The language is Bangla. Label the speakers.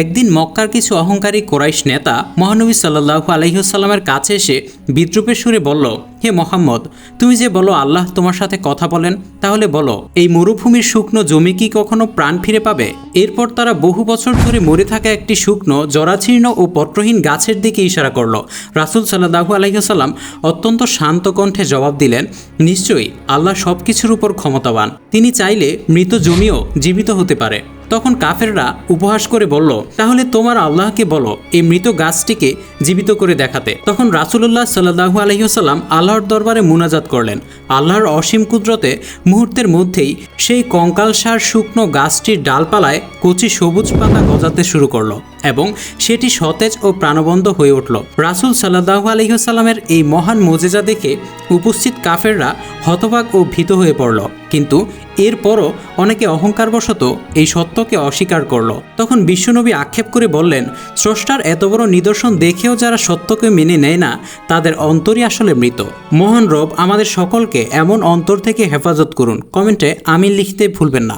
Speaker 1: একদিন মক্কার কিছু অহংকারী কোরাইশ নেতা মহানবী সাল্লাল্লাহু আলাইহি ওয়াসাল্লামের কাছে এসে বিদ্রূপের সুরে বলল, হে মোহাম্মদ, তুমি যে বলো আল্লাহ তোমার সাথে কথা বলেন, তাহলে বলো এই মরুভূমির শুকনো জমি কি কখনো প্রাণ ফিরে পাবে? এরপর তারা বহু বছর ধরে মরে থাকা একটি শুকনো জরাছীর্ণ ও পত্রহীন গাছের দিকে ইশারা করল। রাসূল সাল্লাল্লাহু আলাইহি ওয়াসাল্লাম অত্যন্ত শান্ত কণ্ঠে জবাব দিলেন, নিশ্চয়ই আল্লাহ সব কিছুর উপর ক্ষমতাবান, তিনি চাইলে মৃত জমিও জীবিত হতে পারে। তখন কাফেররা উপহাস করে বলল, তাহলে তোমার আল্লাহকে বলো এই মৃত গাছটিকে জীবিত করে দেখাতে। তখন রাসূলুল্লাহ সাল্লাল্লাহু আলাইহি ওয়াসাল্লাম আল্লাহর দরবারে মুনাজাত করলেন। আল্লাহর অসীম কুদরতে মুহূর্তের মধ্যেই সেই কঙ্কালসার শুকনো গাছটির ডালপালায় কচি সবুজ পাতা গজাতে শুরু করলো এবং সেটি সতেজ ও প্রাণবন্ত হয়ে উঠল। রাসূল সাল্লাল্লাহু আলাইহি ওয়াসাল্লামের এই মহান মুজিজা দেখে উপস্থিত কাফেররা হতবাক ও ভীত হয়ে পড়ল, কিন্তু এরপরও অনেকে অহংকারবশত এই সত্যকে অস্বীকার করল। তখন বিশ্বনবী আক্ষেপ করে বললেন, স্রষ্টার এত বড় নিদর্শন দেখেও যারা সত্যকে মেনে নেয় না, তাদের অন্তরই আসলে মৃত। মহান রব আমাদের সকলকে এমন অন্তর থেকে হেফাজত করুন। কমেন্টে আমিন লিখতে ভুলবেন না।